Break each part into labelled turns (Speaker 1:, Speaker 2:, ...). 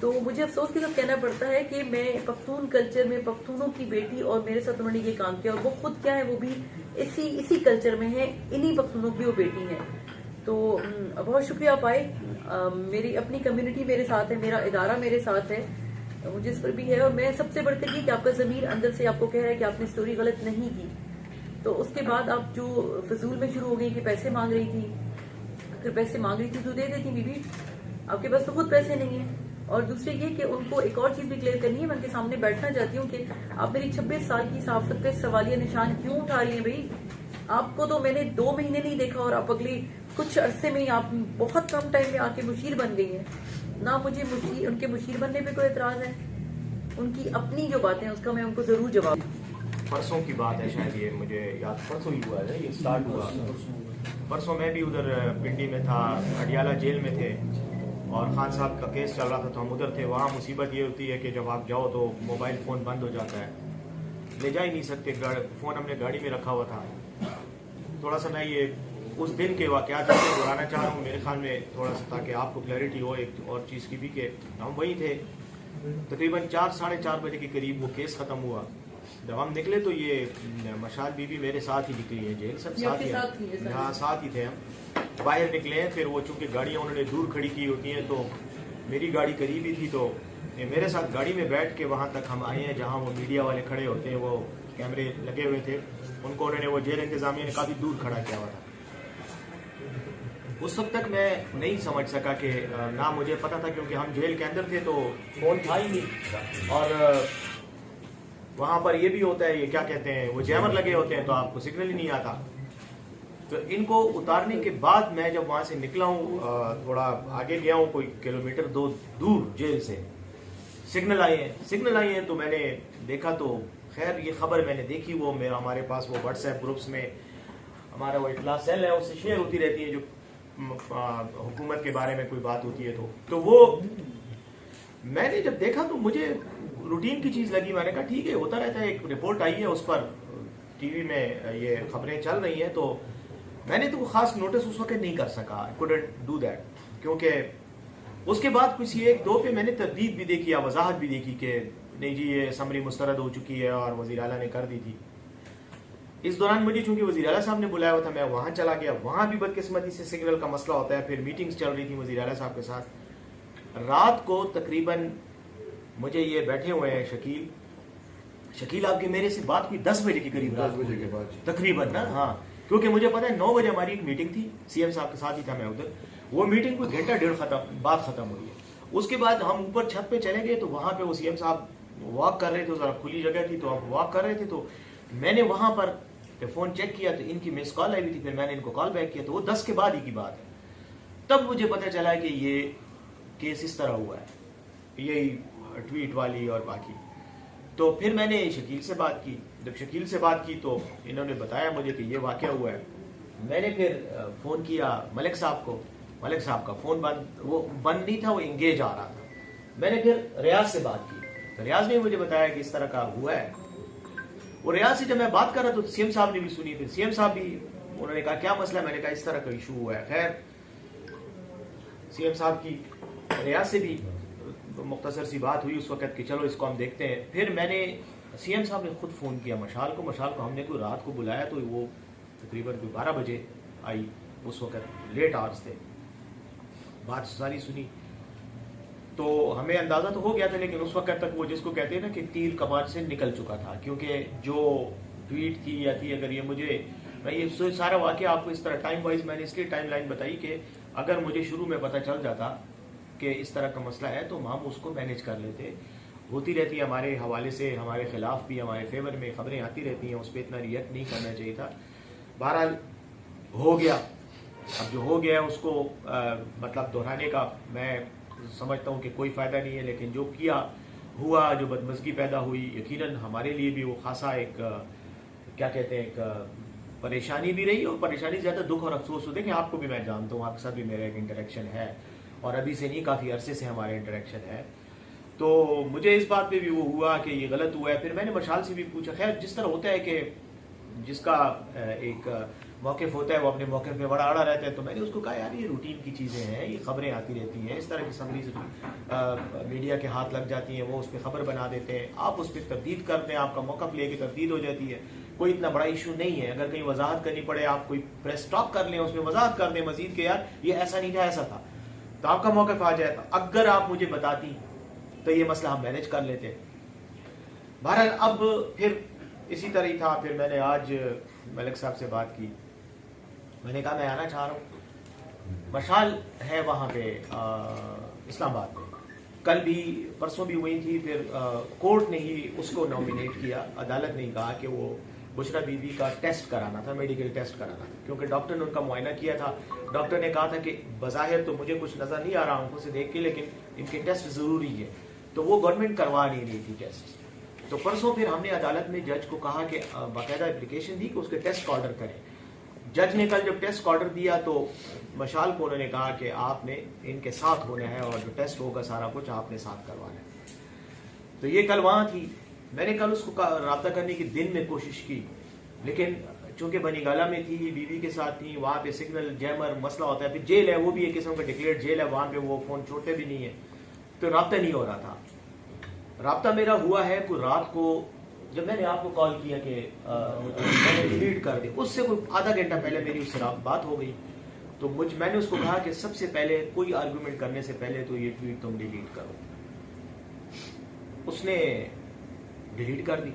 Speaker 1: تو مجھے افسوس کے ساتھ کہنا پڑتا ہے کہ میں پختون کلچر میں پختونوں کی بیٹی، اور میرے ساتھ انہوں نے یہ کام کیا، اور وہ خود کیا ہے، وہ بھی اسی کلچر میں ہے، انہی پختونوں کی وہ بیٹی ہے. تو بہت شکریہ آپ آئے. میری اپنی کمیونٹی میرے ساتھ ہے، میرا ادارہ میرے ساتھ ہے، جس پر بھی ہے. اور میں سب سے بڑھ کر یہ کہ آپ کا ضمیر اندر سے آپ کو کہہ رہا ہے کہ آپ نے اسٹوری غلط نہیں کی. تو اس کے بعد آپ جو فضول میں شروع ہو گئی کہ پیسے مانگ رہی تھی، اگر پیسے مانگ رہی تھی تو دے دیتی بیوی، آپ کے پاس تو خود پیسے نہیں ہیں. اور دوسرے یہ کہ ان کو ایک اور چیز بھی کلیئر کرنی ہے. میں ان کے سامنے بیٹھنا چاہتی ہوں کہ آپ میری 26 سال کی صحافت پہ سوالیہ نشان کیوں اٹھا رہی ہیں بھائی؟ آپ کو تو میں نے 2 مہینے نہیں دیکھا، اور آپ اگلی کچھ عرصے میں ہی آپ بہت کم ٹائم میں آ کے مشیر بن گئی ہیں. نہ مجھے ان کے مشیر بننے پہ کوئی اعتراض ہے، ان کی اپنی جو باتیں اس کا میں ان کو ضرور جواب.
Speaker 2: پرسوں کی بات ہے شاید، یہ مجھے یاد پرسوں ہی ہوا ہے، یہ سٹارٹ ہوا پرسوں. میں بھی ادھر پنڈی میں تھا، اڈیالہ جیل میں تھے، اور خان صاحب کا کیس چل رہا تھا تو ہم ادھر تھے. وہاں مصیبت یہ ہوتی ہے کہ جب آپ جاؤ تو موبائل فون بند ہو جاتا ہے، لے جا ہی نہیں سکتے. فون ہم نے گاڑی میں رکھا ہوا تھا. تھوڑا سا میں یہ اس دن کے واقعات دہرانا چاہ رہا ہوں میرے خیال میں، تھوڑا سا تاکہ آپ کو کلیئرٹی ہو ایک اور چیز کی بھی، کہ ہم وہی تھے. تقریباً 4-4:30 بجے کے قریب وہ کیس ختم ہوا. جب ہم نکلے تو یہ مشال بی بی میرے ساتھ ہی نکلی ہے، جیل سب ساتھ ہی ہیں، یہاں ساتھ ہی تھے. ہم باہر نکلے ہیں، پھر وہ چونکہ گاڑیاں انہوں نے دور کھڑی کی ہوتی ہیں تو میری گاڑی قریب ہی تھی، تو میرے ساتھ گاڑی میں بیٹھ کے وہاں تک ہم آئے ہیں جہاں وہ میڈیا والے کھڑے ہوتے ہیں. وہ کیمرے لگے ہوئے تھے، ان کو انہوں نے وہ جیل انتظامیہ نے کافی دور کھڑا کیا ہوا تھا. اس وقت تک میں نہیں سمجھ سکا کہ نہ مجھے پتا تھا، کیونکہ ہم جیل کے اندر تھے تو فون تھا ہی نہیں. اور وہاں پر یہ بھی ہوتا ہے، یہ کیا کہتے ہیں، وہ جیمر لگے ہوتے ہیں تو آپ کو سگنل ہی نہیں آتا. تو ان کو اتارنے کے بعد میں جب وہاں سے نکلا ہوں، تھوڑا آگے گیا ہوں، کوئی 1-2 کلومیٹر دور جیل سے، سگنل آئی ہیں تو میں نے دیکھا. تو خیر یہ خبر میں نے دیکھی، وہ ہمارے پاس وہ واٹس ایپ گروپس میں ہمارا وہ اطلاع سیل ہے، اس سے شیئر ہوتی رہتی ہے جو حکومت کے بارے میں کوئی بات ہوتی ہے. تو وہ میں نے جب دیکھا تو مجھے روٹین کی چیز لگی. میں نے کہا ٹھیک ہے، ہوتا رہتا ہے، ایک رپورٹ آئی ہے اس پر ٹی وی میں یہ خبریں چل رہی ہیں. تو میں نے تو خاص نوٹس اس وقت نہیں کر سکا، I couldn't do that. کیونکہ اس کے بعد کسی 1-2 پہ میں نے تردید بھی دیکھی یا وضاحت بھی دیکھی کہ نہیں جی یہ سمری مسترد ہو چکی ہے اور وزیر اعلیٰ نے کر دی تھی. اس دوران مجھے چونکہ وزیر اعلیٰ صاحب نے بلایا ہوا تھا، میں وہاں چلا گیا. وہاں بھی بدقسمتی سے سگنل کا مسئلہ ہوتا ہے. پھر میٹنگز چل رہی تھی وزیر اعلیٰ صاحب کے ساتھ. رات کو تقریباً مجھے یہ بیٹھے ہوئے ہیں شکیل آپ کی میرے سے بات کوئی 10 بجے کے قریب،
Speaker 3: 10 بجے کے بعد
Speaker 2: تقریباً نا. ہاں، کیونکہ مجھے پتا ہے 9 بجے ہماری ایک میٹنگ تھی، سی ایم صاحب کے ساتھ ہی تھا میں ادھر. وہ میٹنگ کوئی 1-1.5 بعد ختم ہوئی ہے. اس کے بعد ہم اوپر چھت پہ چلے گئے تو وہاں پہ وہ سی ایم صاحب واک کر رہے تھے، ذرا کھلی جگہ تھی تو آپ واک کر رہے تھے. تو میں نے وہاں پر فون چیک کیا تو ان کی مس کال آئی ہوئی تھی. پھر میں نے ان کو کال بیک کیا تو وہ 10 کے بعد ہی کی بات ہے. تب مجھے پتہ چلا کہ یہ کیس اس طرح ہوا ہے، یہی ٹویٹ والی اور باقی. تو پھر میں نے شکیل سے بات کی. جب شکیل سے بات کی تو انہوں نے بتایا مجھے کہ یہ واقعہ ہوا ہے. میں نے پھر فون کیا ملک صاحب کو. ملک صاحب کا فون وہ بند نہیں تھا، وہ انگیج آ رہا تھا. میں نے پھر ریاض سے بات کی تو ریاض نے مجھے بتایا کہ اس طرح کا ہوا ہے. وہ ریاض سے جب میں بات کر رہا تو سی ایم صاحب نے بھی سنی. پھر سی ایم صاحب بھی انہوں نے کہا کیا مسئلہ ہے؟ میں نے کہا اس طرح کا ایشو ہوا ہے. خیر سی ایم صاحب کی ریاض سے بھی مختصر سی بات ہوئی اس وقت کہ چلو اس کو ہم دیکھتے ہیں. پھر میں نے سی ایم صاحب نے خود فون کیا مشال کو ہم نے کوئی رات کو بلایا تو وہ تقریباً 12 بجے آئی. اس وقت لیٹ آورز تھے. بات ساری سنی تو ہمیں اندازہ تو ہو گیا تھا، لیکن اس وقت تک وہ جس کو کہتے ہیں نا کہ تیر کمان سے نکل چکا تھا. کیونکہ جو ٹویٹ تھی یا تھی، اگر یہ مجھے میں یہ سارا واقعہ آپ کو اس طرح ٹائم وائز میں نے اس لیے ٹائم لائن بتائی کہ اگر مجھے شروع میں پتہ چل جاتا کہ اس طرح کا مسئلہ ہے تو ہم اس کو مینیج کر لیتے. ہوتی رہتی ہے ہمارے حوالے سے، ہمارے خلاف بھی ہمارے فیور میں خبریں آتی رہتی ہیں، اس پہ اتنا ریئیکٹ نہیں کرنا چاہیے تھا. بہرحال ہو گیا. اب جو ہو گیا اس کو مطلب دہرانے کا میں سمجھتا ہوں کہ کوئی فائدہ نہیں ہے. لیکن جو کیا ہوا، جو بدمزگی پیدا ہوئی، یقیناً ہمارے لیے بھی وہ خاصا ایک کیا کہتے ہیں ایک پریشانی بھی رہی. اور پریشانی زیادہ دکھ اور افسوس ہوتے ہیں کہ آپ کو بھی میں جانتا ہوں، آپ کے ساتھ بھی میرا ایک انٹریکشن ہے اور ابھی سے نہیں کافی عرصے سے ہمارا انٹریکشن ہے. تو مجھے اس بات پہ بھی وہ ہوا کہ یہ غلط ہوا ہے. پھر میں نے مشال سے بھی پوچھا. خیر جس طرح ہوتا ہے کہ جس کا ایک موقف ہوتا ہے وہ اپنے موقف پہ بڑا اڑا رہتا ہے. تو میں نے اس کو کہا یار یہ روٹین کی چیزیں ہیں, یہ خبریں آتی رہتی ہیں, اس طرح کی سمریز میڈیا کے ہاتھ لگ جاتی ہیں, وہ اس پہ خبر بنا دیتے ہیں, آپ اس پہ تردید کرتے ہیں, آپ کا موقف لے کے تردید ہو جاتی ہے, کوئی اتنا بڑا ایشو نہیں ہے. اگر کہیں وضاحت کرنی پڑے آپ کوئی پریس ٹاک کر لیں, اس میں وضاحت کر دیں مزید کہ یار یہ ایسا نہیں تھا ایسا تھا, تو آپ کا موقف آ جائے. اگر آپ مجھے بتاتی تو یہ مسئلہ ہم مینیج کر لیتے. بہرحال اب پھر اسی طرح ہی تھا. پھر میں نے آج ملک صاحب سے بات کی, میں نے کہا میں آنا چاہ رہا ہوں. مشال ہے وہاں پہ اسلام آباد میں, کل بھی پرسوں بھی ہوئی تھی. پھر کورٹ نے ہی اس کو نامینیٹ کیا, عدالت نے کہا کہ وہ بشرا بی بی کا ٹیسٹ کرانا تھا, میڈیکل ٹیسٹ کرانا تھا, کیونکہ ڈاکٹر نے ان کا معائنہ کیا تھا. ڈاکٹر نے کہا تھا کہ بظاہر تو مجھے کچھ نظر نہیں آ رہا آنکھوں سے دیکھ کے, لیکن ان کے ٹیسٹ ضروری ہے, تو وہ گورنمنٹ کروا نہیں رہی تھی ٹیسٹ. تو پرسوں پھر ہم نے عدالت میں جج کو کہا کہ باقاعدہ اپلیکیشن دی کہ اس کے ٹیسٹ آرڈر کریں. جج نے کل جب ٹیسٹ آرڈر دیا تو مشال کو انہوں نے کہا کہ آپ نے ان کے ساتھ ہونا ہے, اور جو ٹیسٹ ہوگا سارا کچھ آپ نے ساتھ کروانا ہے. تو یہ کل وہاں تھی. میں نے کل اس کو رابطہ کرنے کی دن میں کوشش کی, لیکن چونکہ بنی گالا میں تھی, بیوی کے ساتھ تھی, وہاں پہ سگنل جیمر مسئلہ ہوتا ہے, پھر جیل ہے, وہ بھی ایک قسم کا ڈکلیئرڈ جیل ہے, وہاں پہ وہ فون چھوڑتے بھی نہیں ہے, تو رابطہ نہیں ہو رہا تھا. رابطہ میرا ہوا ہے کوئی رات کو, جب میں نے آپ کو کال کیا کہ میں نے ڈیلیٹ کر دی, اس سے کوئی آدھا گھنٹہ پہلے میری اس سے بات ہو گئی. تو میں نے اس کو کہا کہ سب سے پہلے کوئی آرگومنٹ کرنے سے پہلے تو یہ ٹویٹ تم ڈیلیٹ کرو. اس نے ڈیلیٹ کر دی.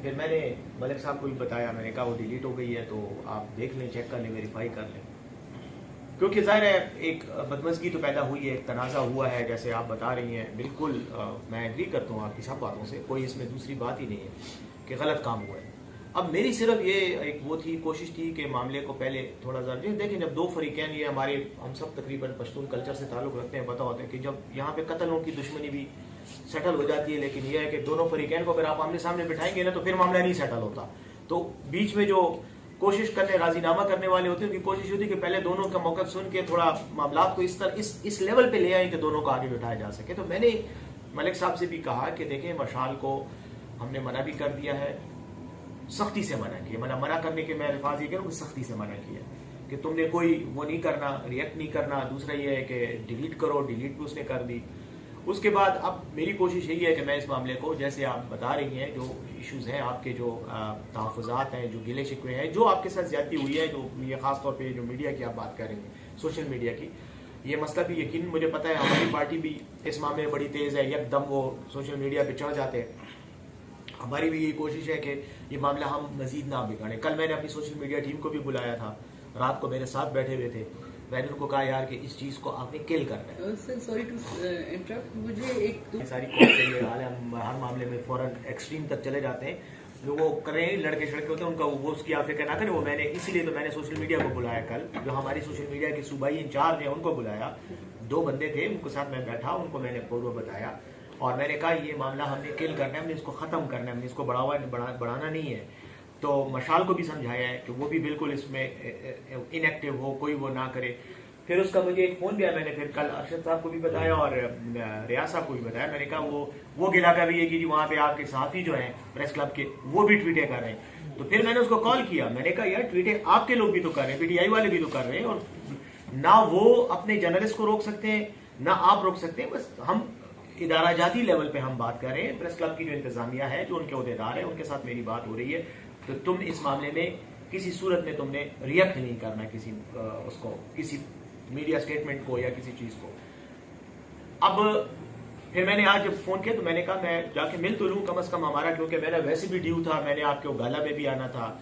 Speaker 2: پھر میں نے ملک صاحب کو بھی بتایا, میں نے کہا وہ ڈیلیٹ ہو گئی ہے تو آپ دیکھ لیں, چیک کر لیں, ویریفائی کر لیں, کیونکہ ظاہر ہے ایک بدمزگی تو پیدا ہوئی ہے, ایک تنازع ہوا ہے جیسے آپ بتا رہی ہیں. بالکل میں ایگری کرتا ہوں آپ کی سب باتوں سے, کوئی اس میں دوسری بات ہی نہیں ہے کہ غلط کام ہوا ہے. اب میری صرف یہ ایک وہ تھی کوشش تھی کہ معاملے کو پہلے تھوڑا سا دیکھیں, جب دو فریقین, یہ ہمارے ہم سب تقریباً پشتون کلچر سے تعلق رکھتے ہیں, پتہ ہوتا ہے کہ جب یہاں پہ قتلوں کی دشمنی بھی سیٹل ہو جاتی ہے, لیکن یہ ہے کہ دونوں فریقین کو اگر آپ آمنے سامنے بٹھائیں گے نا تو پھر معاملہ نہیں سیٹل ہوتا. تو بیچ میں جو کوشش کرنے, راضی نامہ کرنے والے ہوتے ہیں, ان کی کوشش ہوتی ہے کہ پہلے دونوں کا موقف سن کے تھوڑا معاملات کو اس لیول پہ لے آئیں کہ دونوں کو آگے بٹھایا جا سکے. تو میں نے ملک صاحب سے بھی کہا کہ دیکھیں مشال کو ہم نے منع بھی کر دیا ہے, سختی سے منع کیا. منع کرنے کے میں الفاظ یہ کہوں کہ سختی سے منع کیا کہ تم نے کوئی وہ نہیں کرنا, ریئیکٹ نہیں کرنا. دوسرا یہ ہے کہ ڈیلیٹ کرو, ڈیلیٹ بھی اس نے کر دی. اس کے بعد اب میری کوشش یہی ہے کہ میں اس معاملے کو, جیسے آپ بتا رہی ہیں جو ایشوز ہیں آپ کے, جو تحفظات ہیں, جو گلے شکوے ہیں, جو آپ کے ساتھ زیادتی ہوئی ہے, جو یہ خاص طور پہ جو میڈیا کی آپ بات کر رہی ہیں, سوشل میڈیا کی, یہ مسئلہ بھی یقین مجھے پتہ ہے ہماری پارٹی بھی اس معاملے میں بڑی تیز ہے, یک دم وہ سوشل میڈیا پہ چڑھ جاتے ہیں. ہماری بھی یہی کوشش ہے کہ یہ معاملہ ہم مزید نہ بگاڑیں. کل میں نے اپنی سوشل میڈیا ٹیم کو بھی بلایا تھا, رات کو میرے ساتھ بیٹھے ہوئے تھے, میں نے ان کو کہا یار کہ اس چیز کو آپ نے کل کرنا ہے.
Speaker 1: سوری ٹو انٹرپٹ, مجھے ایک
Speaker 2: ساری کوشش کے لیے ہم ہر معاملے میں فوراً ایکسٹریم تک چلے جاتے ہیں. جو وہ کر رہے ہیں لڑکے شڑکے ہوتے ہیں ان کا وہ اس کی آپ فکر نہ کریں. وہ میں نے اسی لیے تو میں نے سوشل میڈیا کو بلایا کل, جو ہماری سوشل میڈیا کے صوبائی انچارج ہیں ان کو بلایا. 2 بندے تھے, ان کے ساتھ میں بیٹھا, ان کو میں نے پورا بتایا, اور میں نے کہا یہ معاملہ ہم نے کل کرنا ہے, ہم نے اس کو ختم کرنا ہے, ہم نے اس کو بڑھانا نہیں ہے. تو مشال کو بھی سمجھایا ہے کہ وہ بھی بالکل اس میں انیکٹیو ہو, کوئی وہ نہ کرے. پھر اس کا مجھے ایک فون بھی آیا, میں نے پھر کل ارشد صاحب کو بھی بتایا اور ریاض صاحب کو بھی بتایا. میں نے کہا وہ گلا کر رہی ہے کہ جی وہاں پہ آپ کے صحافی جو ہیں پریس کلب کے, وہ بھی ٹویٹیں کر رہے ہیں. تو پھر میں نے اس کو کال کیا, میں نے کہا یار ٹویٹیں آپ کے لوگ بھی تو کر رہے ہیں, پی ٹی آئی والے بھی تو کر رہے ہیں, اور نہ وہ اپنے جرنلسٹ کو روک سکتے ہیں نہ آپ روک سکتے ہیں. بس ہم ادارہ جاتی لیول پہ ہم بات کر رہے ہیں. پریس کلب کی جو انتظامیہ ہے, جو ان کے عہدیدار ہیں, ان کے ساتھ میری بات ہو رہی ہے. تو تم اس معاملے میں کسی صورت میں تم نے ریئیکٹ نہیں کرنا کسی میڈیا اسٹیٹمنٹ کو یا کسی چیز کو. اب پھر میں نے آج جب فون کیا تو میں نے کہا میں جا کے مل تو لوں کم از کم ہمارا, کیونکہ میرا ویسے بھی ڈیو تھا, میں نے آپ کے گالا میں بھی آنا تھا,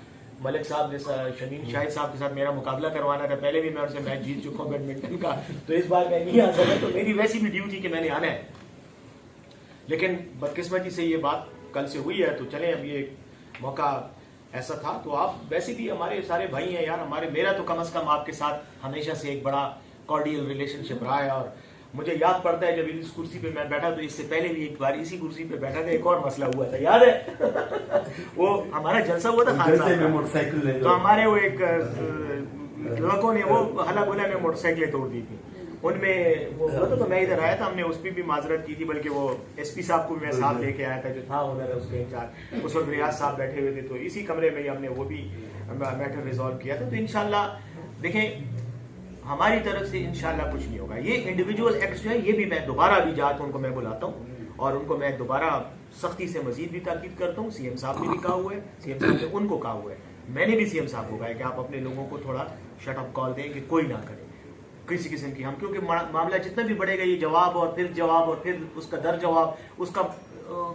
Speaker 2: ملک صاحب نے شمیم شاہد صاحب کے ساتھ میرا مقابلہ کروانا تھا, پہلے بھی میں ان سے میچ جیت چکا ہوں بیڈمنٹن کا, تو اس بار میں نہیں آ سکا. تو میری ویسی بھی ڈیو تھی کہ میں نے آنا ہے, لیکن بدقسمتی سے یہ بات کل سے ہوئی ہے. تو چلیں اب یہ موقع ایسا تھا. تو آپ ویسے بھی ہمارے سارے بھائی ہیں یار, میرا تو کم از کم آپ کے ساتھ ہمیشہ سے ایک بڑا کارڈیل ریلیشن شپ رہا ہے. اور مجھے یاد پڑتا ہے جب اس کرسی پہ میں بیٹھا, تو اس سے پہلے بھی ایک بار اسی کرسی پہ بیٹھا تھا, ایک اور مسئلہ ہوا تھا, یاد ہے وہ ہمارا جلسہ ہوا تھا خان صاحب کا, تو ہمارے وہ ایک لڑکوں نے وہ ہلا گلا میں موٹر سائیکلیں توڑ دی تھی. ان میں وہ تو میں ادھر آیا تھا, ہم نے اس پہ بھی معذرت کی تھی, بلکہ وہ ایس پی صاحب کو بھی میں ساتھ لے کے آیا تھا جو تھا ادھر اس کے انچارج, اس وقت ریاض صاحب بیٹھے ہوئے تھے, تو اسی کمرے میں ہم نے وہ بھی میٹر ریزالو کیا تھا. تو انشاءاللہ دیکھیں ہماری طرف سے انشاءاللہ کچھ نہیں ہوگا. یہ انڈیویجول ایکٹس جو ہے یہ بھی میں دوبارہ بھی جاتا ہوں, ان کو میں بلاتا ہوں اور ان کو میں دوبارہ سختی سے مزید بھی تاکید کرتا ہوں. سی ایم صاحب نے بھی کہا ہوا ہے, سی ایم صاحب نے ان کو کہا ہوا ہے, میں نے بھی سی ایم صاحب کو کہا ہے کہ آپ اپنے لوگوں کو تھوڑا شٹ اپ کال دیں کہ کوئی نہ کرے کسی قسم کی. ہم کیونکہ معاملہ جتنا بھی بڑھے گا یہ جواب اور پھر اس کا در جواب, اس کا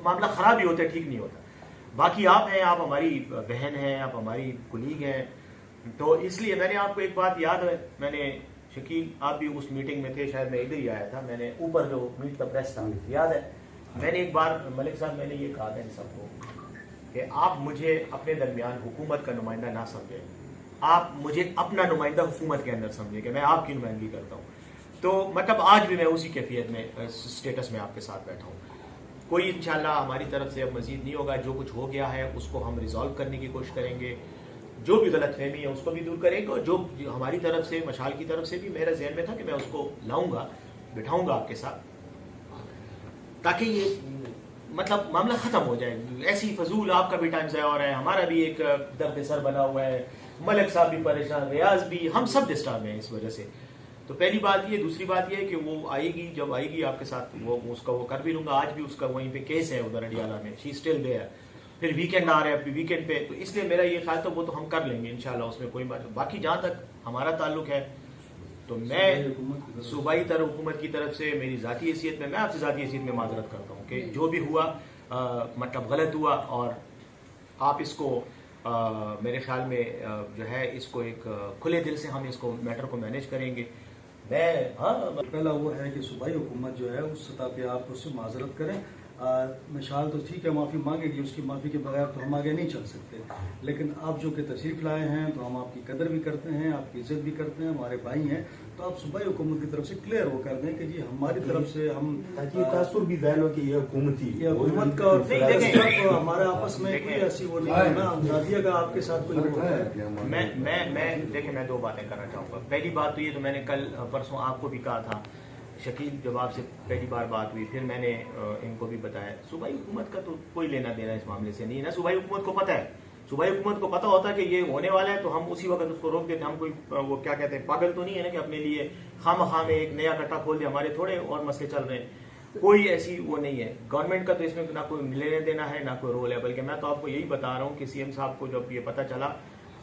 Speaker 2: معاملہ خراب ہی ہوتا ہے, ٹھیک نہیں ہوتا. باقی آپ ہیں, آپ ہماری بہن ہیں, آپ ہماری کلیگ ہیں, تو اس لیے میں نے آپ کو ایک بات یاد ہے, میں نے شکیل آپ بھی اس میٹنگ میں تھے, شاید میں ادھر ہی آیا تھا, میں نے اوپر جو میٹ دا پریس تھا یاد ہے, میں نے ایک بار ملک صاحب میں نے یہ کہا تھا ان سب کو کہ آپ مجھے اپنے درمیان حکومت کا نمائندہ نہ سمجھیں, آپ مجھے اپنا نمائندہ حکومت کے اندر سمجھیں کہ میں آپ کی نمائندگی کرتا ہوں. تو مطلب آج بھی میں اسی کیفیت میں اسٹیٹس میں آپ کے ساتھ بیٹھا ہوں. کوئی انشاءاللہ ہماری طرف سے اب مزید نہیں ہوگا. جو کچھ ہو گیا ہے اس کو ہم ریزالو کرنے کی کوشش کریں گے, جو بھی غلط فہمی ہے اس کو بھی دور کریں گے, اور جو ہماری طرف سے مشال کی طرف سے بھی میرا ذہن میں تھا کہ میں اس کو لاؤں گا, بٹھاؤں گا آپ کے ساتھ, تاکہ یہ مطلب معاملہ ختم ہو جائے. ایسی فضول آپ کا بھی ٹائم ضائع ہو رہا ہے, ہمارا بھی ایک درد سر بنا ہوا ہے, ملک صاحب بھی پریشان, ریاض بھی, ہم سب ڈسٹرب ہیں اس وجہ سے. تو پہلی بات یہ. دوسری بات یہ کہ وہ آئے گی, جب آئے گی آپ کے ساتھ وہ اس کا وہ کر بھی لوں گا. آج بھی اس کا وہیں پہ کیس ہے ادھر اڈیالہ میں, شی اسٹل دیئر. پھر ویکینڈ آ رہا ہے, ویکینڈ پہ, تو اس لیے میرا یہ خیال تھا وہ تو ہم کر لیں گے انشاءاللہ, اس میں کوئی بات. باقی جہاں تک ہمارا تعلق ہے تو میں صوبائی حکومت کی طرف سے میری ذاتی حیثیت میں آپ سے ذاتی حیثیت میں معذرت کرتا ہوں کہ جو بھی ہوا مطلب غلط ہوا, اور آپ اس کو میرے خیال میں جو ہے اس کو ایک کھلے دل سے ہم اس کو میٹر کو مینیج کریں گے. میں
Speaker 4: پہلا وہ ہے کہ صوبائی حکومت جو ہے اس سطح پہ آپ اس سے معذرت کریں. مشال تو ٹھیک ہے معافی مانگے گی, اس کی معافی کے بغیر تو ہم آگے نہیں چل سکتے, لیکن آپ جو کہ تشریف لائے ہیں تو ہم آپ کی قدر بھی کرتے ہیں, آپ کی عزت بھی کرتے ہیں, ہمارے بھائی ہیں, تو آپ صوبائی حکومت کی طرف سے کلیئر وہ کر دیں کہ جی ہماری طرف سے ہم
Speaker 3: تاثر بھی ظاہر ہو کہ یہ
Speaker 4: حکومت کا اور ہمارے آپس میں کوئی ایسی وہ نہیں ہے نا, نادیہ کا آپ کے ساتھ کوئی وہ ہے.
Speaker 2: میں دیکھیں میں دو باتیں کرنا چاہوں گا. پہلی بات تو یہ, تو میں نے کل پرسوں آپ کو بھی کہا تھا شکیل, جب آپ سے پہلی بار بات ہوئی, پھر میں نے ان کو بھی بتایا صوبائی حکومت کا تو کوئی لینا دینا اس معاملے سے نہیں ہے نا. صوبائی حکومت کو پتہ ہے, صوبائی حکومت کو پتہ ہوتا ہے کہ یہ ہونے والا ہے تو ہم اسی وقت اس کو روک دیتے. ہم کوئی وہ کیا کہتے ہیں پاگل تو نہیں ہے نا کہ اپنے لیے خام میں ایک نیا کٹا کھول دے. ہمارے تھوڑے اور مسئلے چل رہے ہیں, کوئی ایسی وہ نہیں ہے. گورنمنٹ کا تو اس میں نہ کوئی لینے دینا ہے نہ کوئی رول ہے, بلکہ میں تو آپ کو یہی بتا رہا ہوں کہ سی ایم صاحب کو جب یہ پتہ چلا,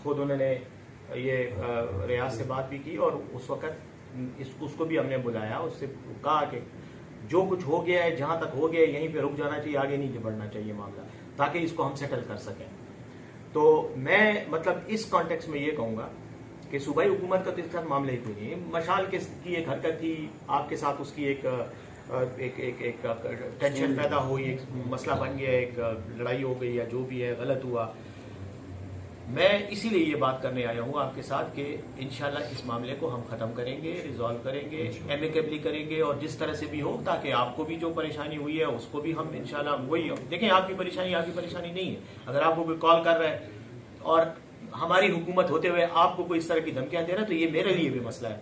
Speaker 2: خود انہوں نے یہ ریاض سے بات بھی کی, اور اس وقت اس کو بھی ہم نے بلایا, اس سے کہا کہ جو کچھ ہو گیا ہے, جہاں تک ہو گیا ہے یہیں پہ رک جانا چاہیے, آگے نہیں بڑھنا چاہیے معاملہ, تاکہ اس کو ہم سیٹل کر سکیں. تو میں مطلب اس کانٹیکس میں یہ کہوں گا کہ صوبائی حکومت کا تو اس کے ساتھ معاملہ ہی کوئی نہیں ہے. مشال کی ایک حرکت تھی, آپ کے ساتھ اس کی ایک ٹینشن پیدا ہوئی, ایک مسئلہ بن گیا, ایک لڑائی ہو گئی یا جو بھی ہے غلط ہوا. میں اسی لیے یہ بات کرنے آیا ہوں آپ کے ساتھ کہ انشاءاللہ اس معاملے کو ہم ختم کریں گے, ریزالو کریں گے, ایمیکیبلی کریں گے, اور جس طرح سے بھی ہو, تاکہ آپ کو بھی جو پریشانی ہوئی ہے اس کو بھی ہم انشاءاللہ وہی دیکھیں. آپ کی پریشانی نہیں ہے. اگر آپ کو کوئی کال کر رہا ہے اور ہماری حکومت ہوتے ہوئے آپ کو کوئی اس طرح کی دھمکیاں دے رہا ہے, تو یہ میرے لیے بھی مسئلہ ہے.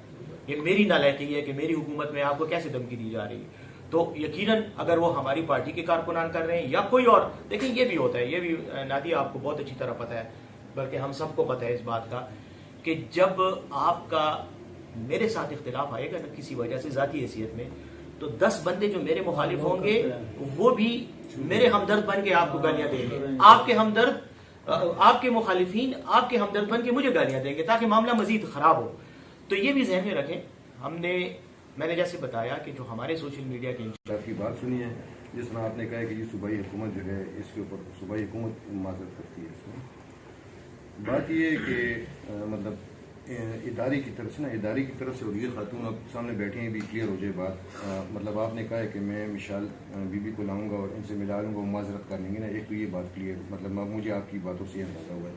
Speaker 2: یہ میری نالائقی ہے کہ میری حکومت میں آپ کو کیسے دھمکی دی جا رہی ہے. تو یقیناً اگر وہ ہماری پارٹی کے کارکنان کر رہے ہیں یا کوئی اور, دیکھیں یہ بھی ہوتا ہے, یہ بھی نادیہ آپ کو بہت اچھی طرح پتہ ہے, بلکہ ہم سب کو پتہ ہے اس بات کا کہ جب آپ کا میرے ساتھ اختلاف آئے گا نا کسی وجہ سے ذاتی حیثیت میں, تو 10 بندے جو میرے مخالف ہوں گے وہ بھی میرے ہمدرد بن کے آپ کو گالیاں دیں گے. آپ کے ہمدرد, آپ کے مخالفین آپ کے ہمدرد بن کے مجھے گالیاں دیں گے, تاکہ معاملہ مزید خراب ہو. تو یہ بھی ذہن میں رکھیں. میں نے جیسے بتایا کہ جو ہمارے سوشل میڈیا کے
Speaker 3: آپ کی بات سنی ہے, جس طرح آپ نے کہا کہ یہ صوبائی حکومت جو ہے اس کے اوپر صوبائی حکومت معذرت کرتی ہے. اس میں بات یہ ہے کہ مطلب ادارے کی طرف سے ادارے کی طرف سے, اور یہ خاتون اب سامنے بیٹھے ہیں بھی کلیئر ہو جائے بات. مطلب آپ نے کہا ہے کہ میں مشال بی بی کو لاؤں گا اور ان سے ملا لوں گا, وہ معذرت کر لیں گے نا. ایک تو یہ بات کلیئر, مطلب مجھے آپ کی باتوں سے اندازہ ہوا ہے.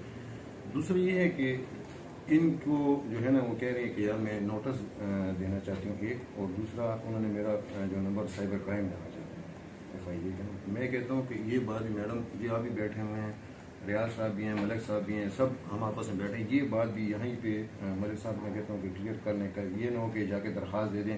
Speaker 3: دوسرا یہ ہے کہ ان کو جو ہے نا وہ کہہ رہے ہیں کہ یار میں نوٹس دینا چاہتی ہوں ایک, اور دوسرا انہوں نے میرا جو نمبر سائبر کرائم دینا چاہتے ہیں FIA کا. میں کہتا ہوں کہ یہ بات میڈم جی آپ بھی بیٹھے ہوئے ہیں, ریاض صاحب بھی ہیں, ملک صاحب بھی ہیں, سب ہم آپس میں بیٹھے ہیں. یہ بات بھی یہیں پہ ملک صاحب میں کہتا ہوں کہ کلیئر کرنے کا, یہ نہ ہو کہ جا کے درخواست دے دیں